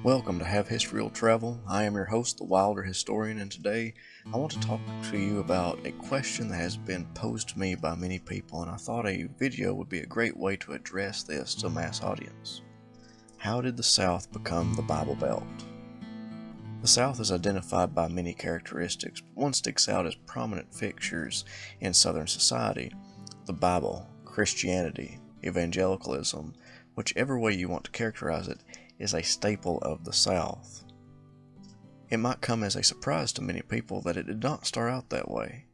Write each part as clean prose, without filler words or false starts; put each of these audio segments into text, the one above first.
Welcome to Have History Will Travel. I am your host, the Wilder Historian, and today I want to talk to you about a question that has been posed to me by many people, and I thought a video would be a great way to address this to a mass audience. How did the South become the Bible Belt? The South is identified by many characteristics, but one sticks out as prominent fixtures in Southern society: the Bible, Christianity, evangelicalism, whichever way you want to characterize it, is a staple of the South. It might come as a surprise to many people that it did not start out that way.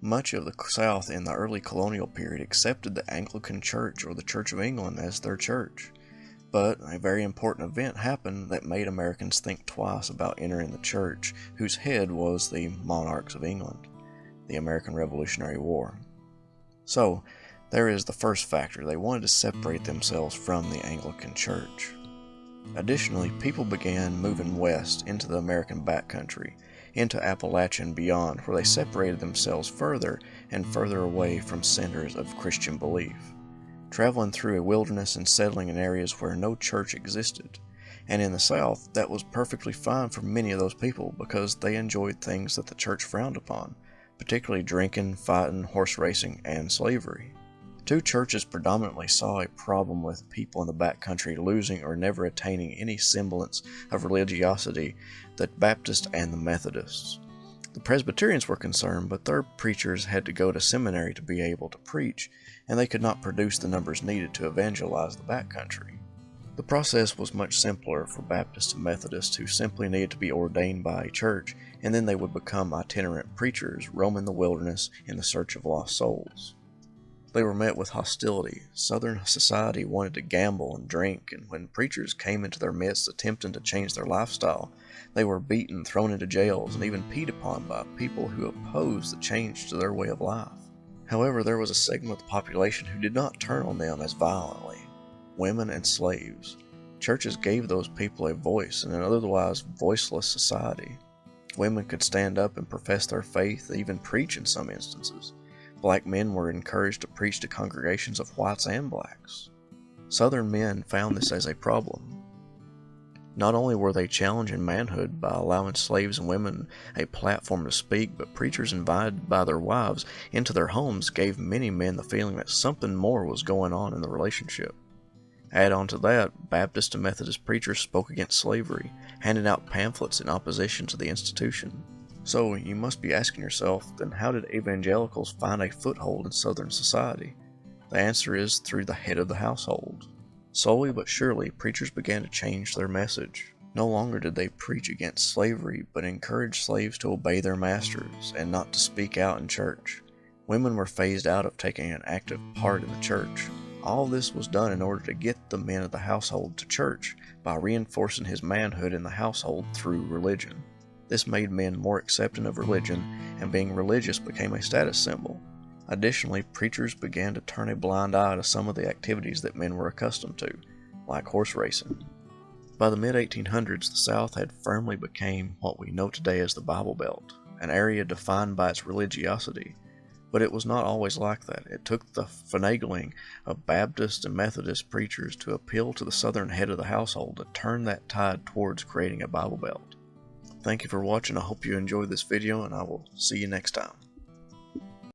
Much of the South in the early colonial period accepted the Anglican Church or the Church of England as their church. But a very important event happened that made Americans think twice about entering the church, whose head was the monarchs of England, the American Revolutionary War. So, there is the first factor. They wanted to separate themselves from the Anglican Church. Additionally, people began moving west into the American backcountry, into Appalachia and beyond, where they separated themselves further and further away from centers of Christian belief, traveling through a wilderness and settling in areas where no church existed. And in the South, that was perfectly fine for many of those people because they enjoyed things that the church frowned upon, particularly drinking, fighting, horse racing, and slavery. Two churches predominantly saw a problem with people in the backcountry losing or never attaining any semblance of religiosity: the Baptists and the Methodists. The Presbyterians were concerned, but their preachers had to go to seminary to be able to preach, and they could not produce the numbers needed to evangelize the backcountry. The process was much simpler for Baptists and Methodists, who simply needed to be ordained by a church, and then they would become itinerant preachers roaming the wilderness in the search of lost souls. They were met with hostility. Southern society wanted to gamble and drink, and when preachers came into their midst attempting to change their lifestyle, they were beaten, thrown into jails, and even peed upon by people who opposed the change to their way of life. However, there was a segment of the population who did not turn on them as violently: women and slaves. Churches gave those people a voice in an otherwise voiceless society. Women could stand up and profess their faith, even preach in some instances. Black men were encouraged to preach to congregations of whites and blacks. Southern men found this as a problem. Not only were they challenging manhood by allowing slaves and women a platform to speak, but preachers invited by their wives into their homes gave many men the feeling that something more was going on in the relationship. Add on to that, Baptist and Methodist preachers spoke against slavery, handing out pamphlets in opposition to the institution. So you must be asking yourself, then how did evangelicals find a foothold in Southern society? The answer is through the head of the household. Slowly but surely, preachers began to change their message. No longer did they preach against slavery, but encouraged slaves to obey their masters and not to speak out in church. Women were phased out of taking an active part in the church. All this was done in order to get the men of the household to church by reinforcing his manhood in the household through religion. This made men more accepting of religion, and being religious became a status symbol. Additionally, preachers began to turn a blind eye to some of the activities that men were accustomed to, like horse racing. By the mid-1800s, the South had firmly become what we know today as the Bible Belt, an area defined by its religiosity. But it was not always like that. It took the finagling of Baptist and Methodist preachers to appeal to the Southern head of the household to turn that tide towards creating a Bible Belt. Thank you for watching. I hope you enjoyed this video, and I will see you next time.